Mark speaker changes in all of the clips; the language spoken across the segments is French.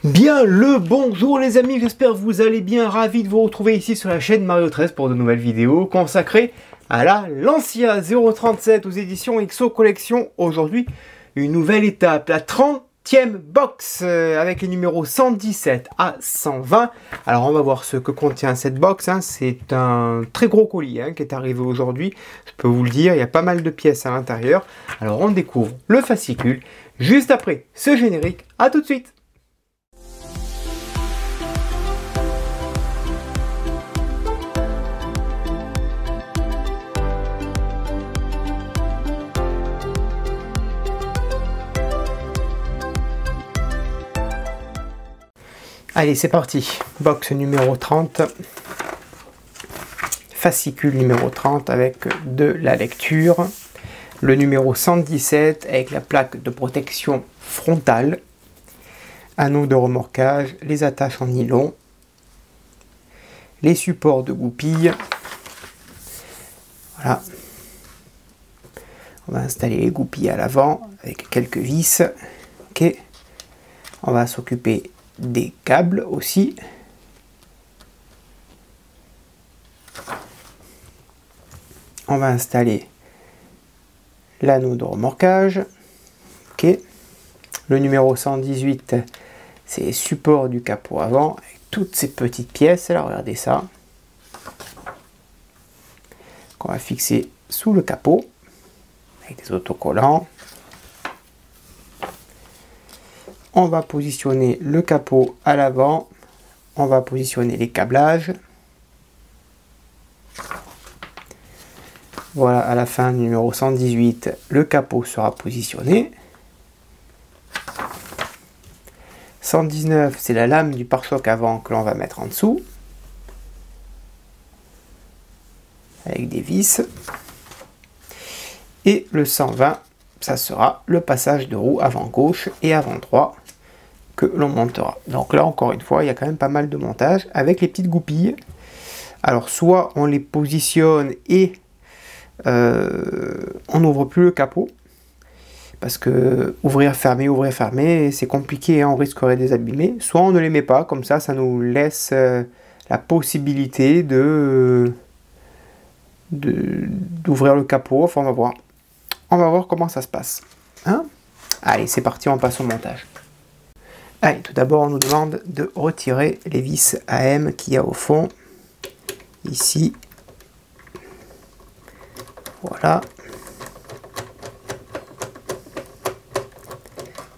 Speaker 1: Bien le bonjour les amis, j'espère que vous allez bien, ravi de vous retrouver ici sur la chaîne Mario 13 pour de nouvelles vidéos consacrées à la Lancia 037 aux éditions XO Collection. Aujourd'hui, une nouvelle étape, la 30e box avec les numéros 117 à 120. Alors on va voir ce que contient cette box, c'est un très gros colis qui est arrivé aujourd'hui, je peux vous le dire, il y a pas mal de pièces à l'intérieur. Alors on découvre le fascicule juste après ce générique, à tout de suite. Allez, c'est parti. Box numéro 30. Fascicule numéro 30 avec de la lecture. Le numéro 117 avec la plaque de protection frontale. Anneau de remorquage. Les attaches en nylon. Les supports de goupilles. Voilà. On va installer les goupilles à l'avant avec quelques vis. Ok. On va s'occuper des câbles aussi. On va installer l'anneau de remorquage. Ok. Le numéro 118, c'est les supports du capot avant avec toutes ces petites pièces. Là, regardez ça. Qu'on va fixer sous le capot avec des autocollants. On va positionner le capot à l'avant. On va positionner les câblages. Voilà, à la fin du numéro 118, le capot sera positionné. 119, c'est la lame du pare-choc avant que l'on va mettre en dessous. Avec des vis. Et le 120, ça sera le passage de roue avant gauche et avant droit que l'on montera. Donc là, encore une fois, il y a quand même pas mal de montage avec les petites goupilles. Alors, soit on les positionne et on n'ouvre plus le capot, parce que ouvrir, fermer, c'est compliqué, on risquerait de les abîmer. Soit on ne les met pas, comme ça, ça nous laisse la possibilité d'ouvrir le capot. Enfin, on va voir. On va voir comment ça se passe. Allez, c'est parti, on passe au montage. Allez, tout d'abord, on nous demande de retirer les vis AM qu'il y a au fond, ici. Voilà.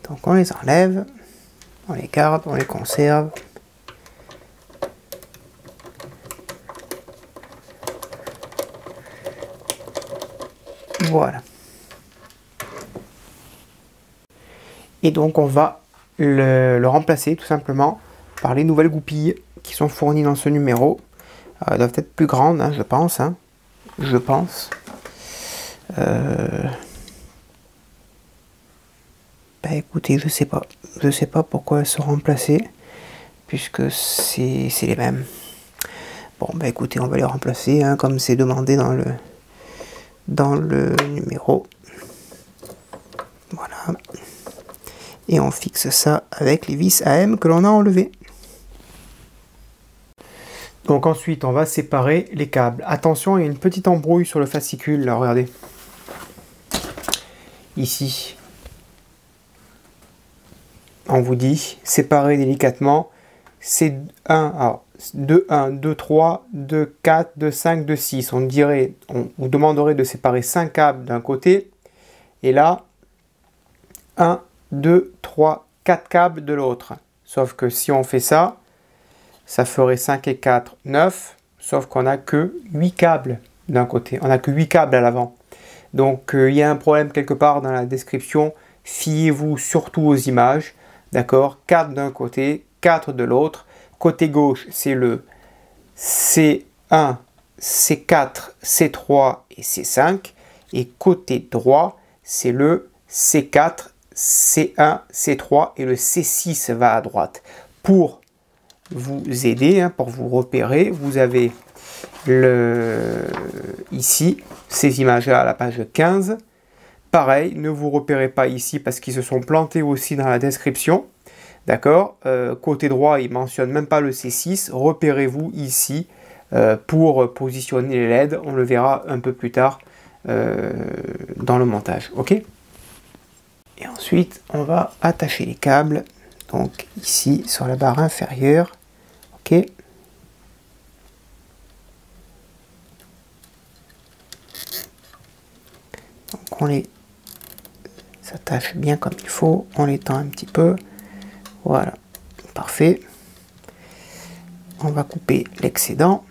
Speaker 1: Donc, on les enlève, on les garde, on les conserve. Voilà. Et donc, on va le remplacer tout simplement par les nouvelles goupilles qui sont fournies dans ce numéro. Elles doivent être plus grandes, je pense. Je pense. Écoutez, je sais pas. Je sais pas pourquoi elles sont remplacées, puisque c'est les mêmes. Bon, écoutez, on va les remplacer, comme c'est demandé dans le numéro. Voilà. Et on fixe ça avec les vis AM que l'on a enlevées. Donc ensuite, on va séparer les câbles. Attention, il y a une petite embrouille sur le fascicule, là, regardez. Ici. On vous dit, séparer délicatement. C'est 1, 2, 1, 2, 3, 2, 4, 2, 5, 2, 6. On vous demanderait de séparer 5 câbles d'un côté. Et là, 1, 2, 3, 4 câbles de l'autre. Sauf que si on fait ça, ça ferait 5 et 4, 9. Sauf qu'on n'a que 8 câbles d'un côté. On n'a que 8 câbles à l'avant. Donc il y a un problème quelque part dans la description. Fiez-vous surtout aux images. D'accord, 4 d'un côté, 4 de l'autre. Côté gauche, c'est le C1, C4, C3 et C5. Et côté droit, c'est le C4, C1, C3 et le C6 va à droite. Pour vous aider, pour vous repérer, vous avez ici ces images-là à la page 15. Pareil, ne vous repérez pas ici parce qu'ils se sont plantés aussi dans la description. D'accord, côté droit, il mentionne même pas le C6. Repérez-vous ici pour positionner les LED. On le verra un peu plus tard dans le montage. Ok. Et ensuite, on va attacher les câbles. Donc ici sur la barre inférieure. Ok. Donc on les attache bien comme il faut. On les tend un petit peu. Voilà. Parfait. On va couper l'excédent.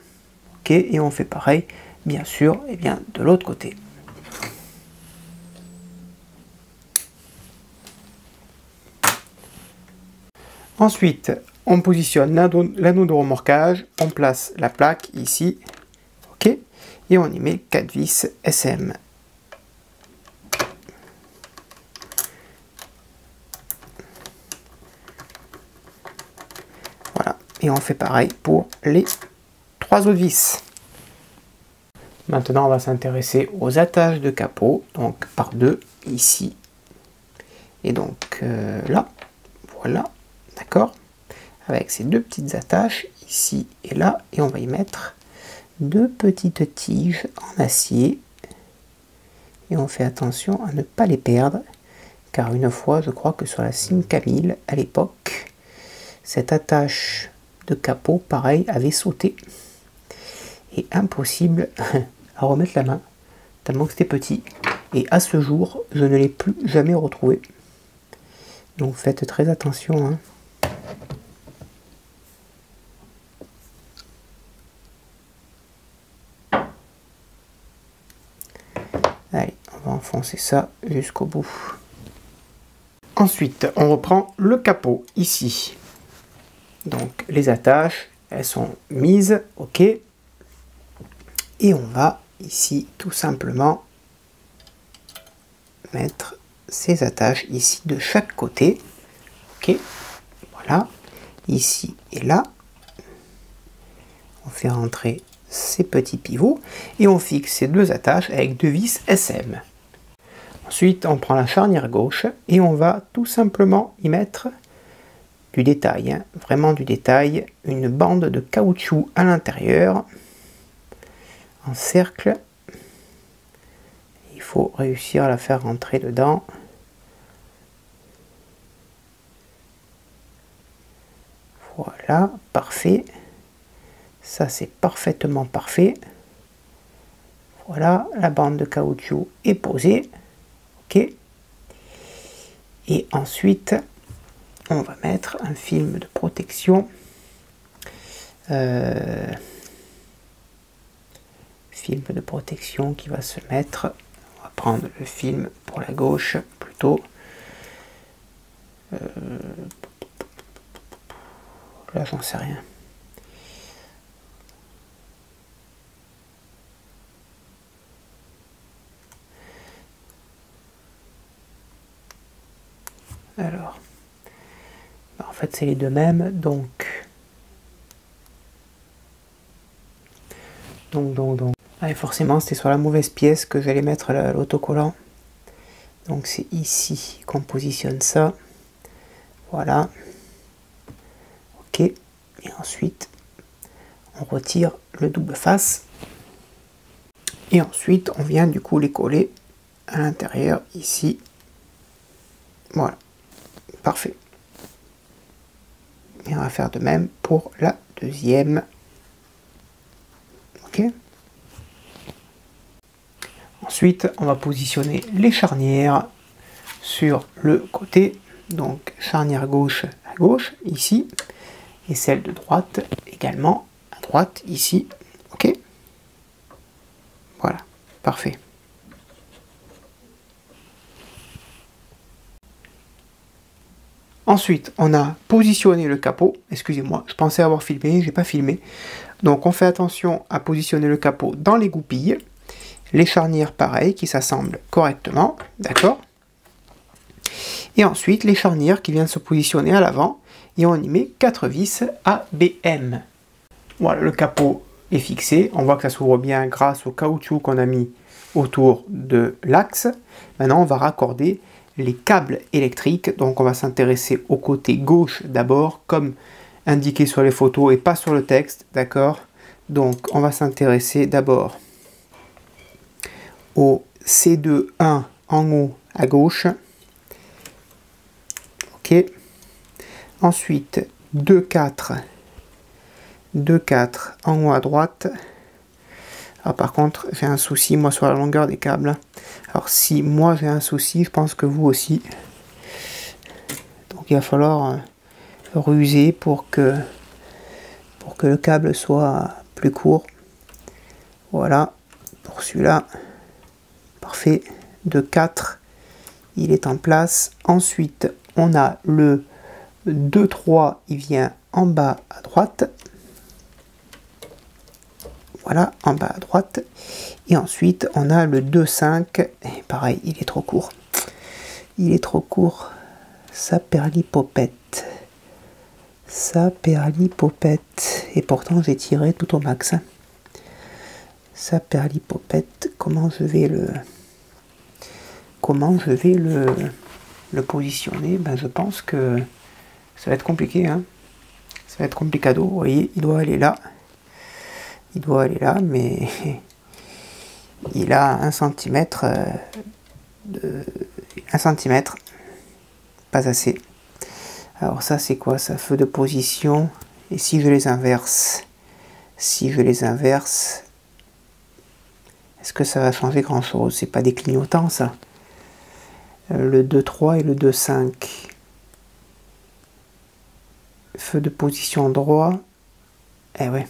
Speaker 1: Ok. Et on fait pareil, bien sûr, et bien de l'autre côté. Ensuite, on positionne l'anneau de remorquage, on place la plaque ici, ok, et on y met 4 vis SM. Voilà, et on fait pareil pour les 3 autres vis. Maintenant, on va s'intéresser aux attaches de capot, donc par deux, ici, et donc là, voilà. D'accord, avec ces deux petites attaches ici et là, et on va y mettre deux petites tiges en acier et on fait attention à ne pas les perdre, car une fois, je crois que sur la Simca 1000 à l'époque, cette attache de capot pareil avait sauté et impossible à remettre la main tellement que c'était petit, et à ce jour je ne l'ai plus jamais retrouvé, donc faites très attention, hein. Allez, on va enfoncer ça jusqu'au bout. Ensuite, on reprend le capot ici. Donc, les attaches, elles sont mises, ok. Et on va ici tout simplement mettre ces attaches ici de chaque côté. Ok, voilà. Ici et là. On fait rentrer ces petits pivots et on fixe ces deux attaches avec deux vis SM. Ensuite, on prend la charnière gauche et on va tout simplement y mettre du détail, hein, vraiment du détail, une bande de caoutchouc à l'intérieur, en cercle. Il faut réussir à la faire rentrer dedans. Voilà, parfait. Ça, c'est parfaitement parfait. Voilà, la bande de caoutchouc est posée. Ok. Et ensuite, on va mettre un film de protection. Film de protection qui va se mettre. On va prendre le film pour la gauche plutôt. Là, j'en sais rien. Alors, en fait c'est les deux mêmes, donc. Allez, forcément c'était sur la mauvaise pièce que j'allais mettre l'autocollant. Donc c'est ici qu'on positionne ça. Voilà. Ok. Et ensuite, on retire le double face. Et ensuite, on vient du coup les coller à l'intérieur ici. Voilà. Parfait. Et on va faire de même pour la deuxième. Ok. Ensuite, on va positionner les charnières sur le côté. Donc, charnière gauche à gauche, ici. Et celle de droite également à droite, ici. Ok. Voilà. Parfait. Ensuite, on a positionné le capot. Excusez-moi, je pensais avoir filmé, j'ai pas filmé. Donc, on fait attention à positionner le capot dans les goupilles. Les charnières, pareil, qui s'assemblent correctement. D'accord. Et ensuite, les charnières qui viennent se positionner à l'avant. Et on y met 4 vis ABM. Voilà, le capot est fixé. On voit que ça s'ouvre bien grâce au caoutchouc qu'on a mis autour de l'axe. Maintenant, on va raccorder les câbles électriques. Donc on va s'intéresser au côté gauche d'abord, comme indiqué sur les photos et pas sur le texte, d'accord? Donc on va s'intéresser d'abord au C2.1 en haut à gauche. Ok. Ensuite 2.4 en haut à droite. Alors par contre, j'ai un souci moi sur la longueur des câbles. Alors si moi j'ai un souci, je pense que vous aussi. Donc il va falloir ruser pour que le câble soit plus court. Voilà, pour celui-là. Parfait. 2.4, il est en place. Ensuite, on a le 2.3, il vient en bas à droite. Voilà, en bas à droite. Et ensuite, on a le 2.5. Et pareil, il est trop court. Il est trop court. Ça perlipopette. Ça perlipopette. Et pourtant, j'ai tiré tout au max. Ça perlipopette. Comment je vais le positionner? Ben, je pense que ça va être compliqué. Hein. Ça va être complicado. Vous voyez, il doit aller là. Il doit aller là, mais il a 1 cm, 1 cm, pas assez. Alors ça c'est quoi? Ça, feu de position. Et si je les inverse, est-ce que ça va changer grand chose? C'est pas des clignotants ça. Le 2.3 et le 2.5. Feu de position droit. Eh ouais.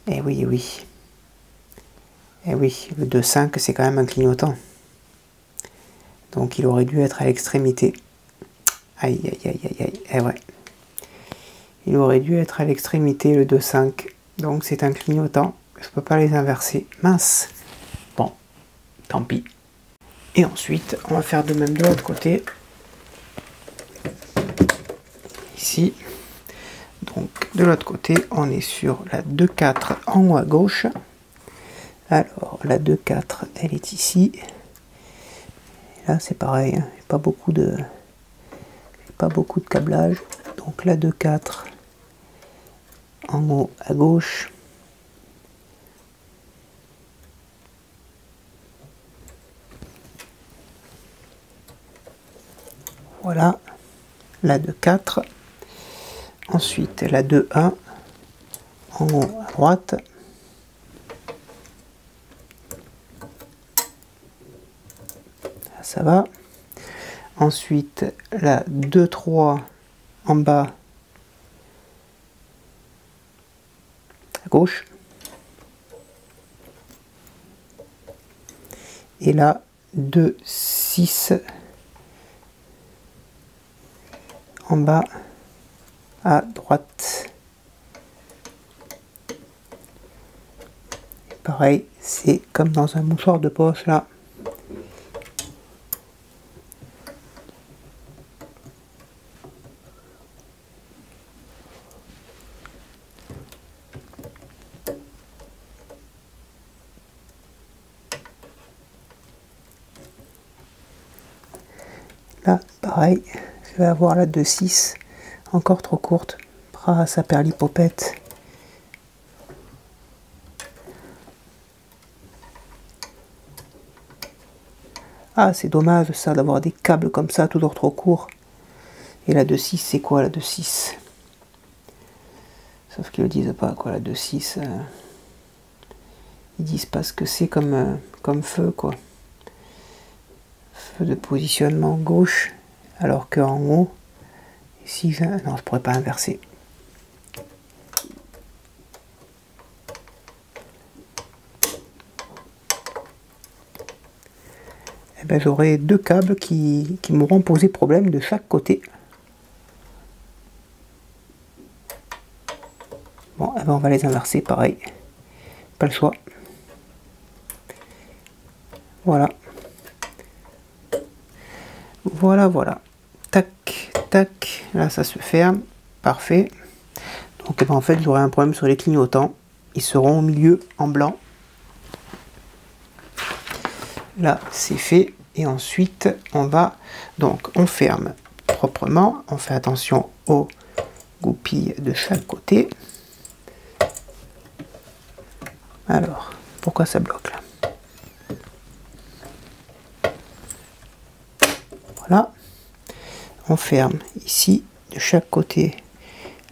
Speaker 1: Eh oui, oui. Eh oui, le 2.5 c'est quand même un clignotant. Donc il aurait dû être à l'extrémité. Aïe, aïe, aïe, aïe, aïe. Eh ouais. Il aurait dû être à l'extrémité le 2.5. Donc c'est un clignotant. Je peux pas les inverser. Mince. Bon, tant pis. Et ensuite, on va faire de même de l'autre côté. Ici. Donc de l'autre côté, on est sur la 2.4 en haut à gauche. Alors la 2.4, elle est ici. Et là c'est pareil, hein. Pas beaucoup de câblage. Donc la 2.4 en haut à gauche. Voilà la 2.4. Ensuite, la 2.1 en haut à droite. Là, ça va. Ensuite, la 2.3 en bas à gauche. Et la 2.6 en bas à droite. Pareil, c'est comme dans un mouchoir de poche là. Là, pareil, je vais avoir la 2.6 encore trop courte. Ah, ça perlipopette. Ah, c'est dommage ça d'avoir des câbles comme ça, toujours trop courts. Et la 2.6, c'est quoi la 2.6? Sauf qu'ils ne disent pas quoi la 2.6. Ils disent pas ce que c'est comme feu, quoi. Feu de positionnement gauche, alors qu'en haut, ici, non, je pourrais pas inverser. Eh ben, j'aurai deux câbles qui m'auront posé problème de chaque côté. Bon, eh ben, on va les inverser, pareil. Pas le choix. Voilà. Voilà, voilà. Tac, tac. Là, ça se ferme. Parfait. Donc, eh ben, en fait, j'aurai un problème sur les clignotants. Ils seront au milieu en blanc. Là, c'est fait. Et ensuite, on ferme proprement. On fait attention aux goupilles de chaque côté. Alors, pourquoi ça bloque là? Voilà. On ferme ici de chaque côté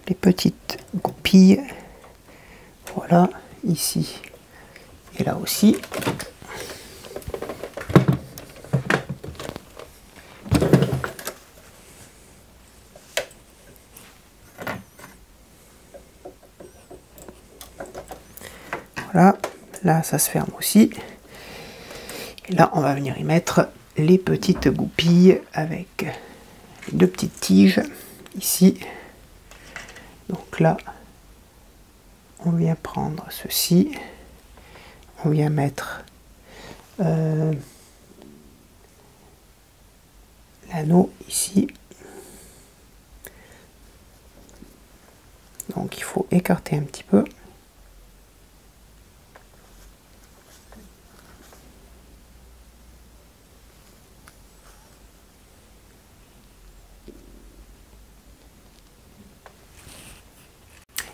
Speaker 1: les petites goupilles. Voilà, ici et là aussi. Voilà, là ça se ferme aussi. Et là on va venir y mettre les petites goupilles avec les deux petites tiges ici. Donc là on vient prendre ceci, on vient mettre l'anneau ici. Donc il faut écarter un petit peu.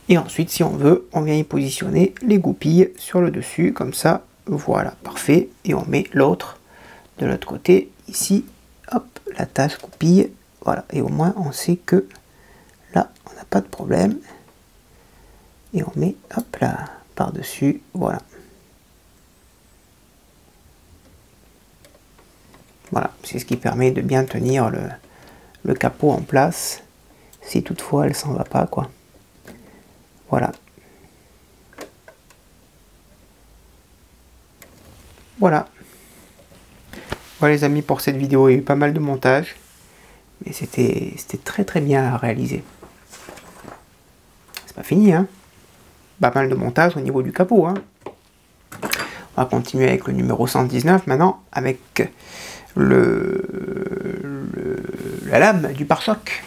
Speaker 1: Et ensuite, si on veut, on vient y positionner les goupilles sur le dessus, comme ça, voilà, parfait. Et on met l'autre de l'autre côté, ici, hop, l'attache goupille, voilà. Et au moins, on sait que là, on n'a pas de problème. Et on met, hop là, par-dessus, voilà. Voilà, c'est ce qui permet de bien tenir le capot en place, si toutefois elle s'en va pas, quoi. Voilà. Voilà. Voilà les amis pour cette vidéo, il y a eu pas mal de montage, mais c'était très bien à réaliser. C'est pas fini, hein. Pas mal de montage au niveau du capot, hein. On va continuer avec le numéro 119 maintenant, avec la lame du pare-choc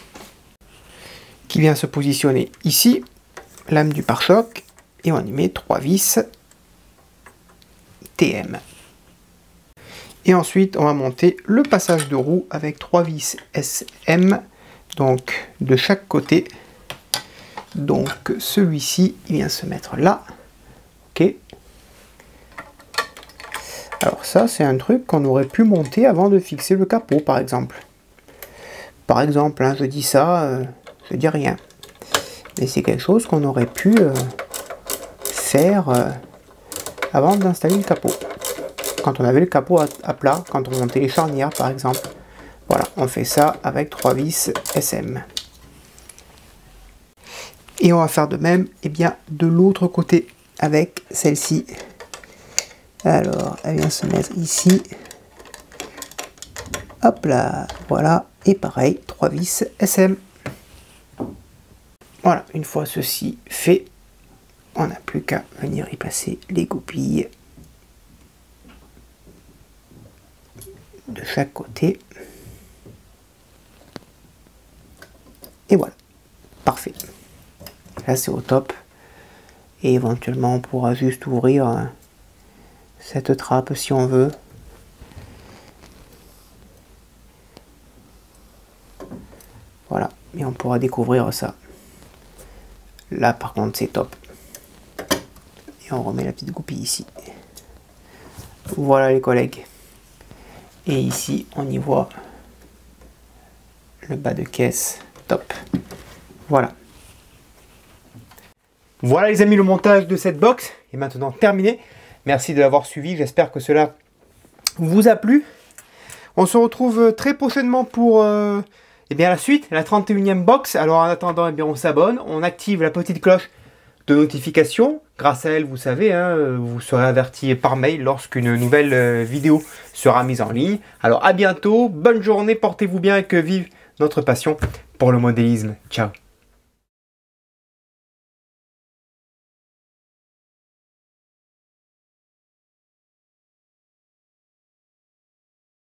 Speaker 1: qui vient se positionner ici. Lame du pare-choc, et on y met 3 vis TM. Et ensuite on va monter le passage de roue avec 3 vis SM, donc de chaque côté. Donc celui-ci il vient se mettre là. Ok. Alors ça c'est un truc qu'on aurait pu monter avant de fixer le capot, par exemple. Par exemple, hein, je dis ça, je dis rien. Mais c'est quelque chose qu'on aurait pu faire avant d'installer le capot. Quand on avait le capot à plat, quand on montait les charnières par exemple. Voilà, on fait ça avec 3 vis SM. Et on va faire de même, et bien de l'autre côté avec celle-ci. Alors, elle vient se mettre ici. Hop là, voilà. Et pareil, 3 vis SM. Voilà, une fois ceci fait, on n'a plus qu'à venir y passer les goupilles de chaque côté. Et voilà, parfait. Là c'est au top. Et éventuellement on pourra juste ouvrir cette trappe si on veut. Voilà, et on pourra découvrir ça. Là par contre c'est top. Et on remet la petite goupille ici. Voilà les collègues. Et ici on y voit le bas de caisse. Top. Voilà. Voilà les amis, le montage de cette box est maintenant terminé. Merci de l'avoir suivi. J'espère que cela vous a plu. On se retrouve très prochainement pour eh bien, la suite, la 31e box. Alors en attendant, eh bien, on s'abonne, on active la petite cloche de notification. Grâce à elle, vous savez, hein, vous serez averti par mail lorsqu'une nouvelle vidéo sera mise en ligne. Alors à bientôt, bonne journée, portez-vous bien et que vive notre passion pour le modélisme. Ciao.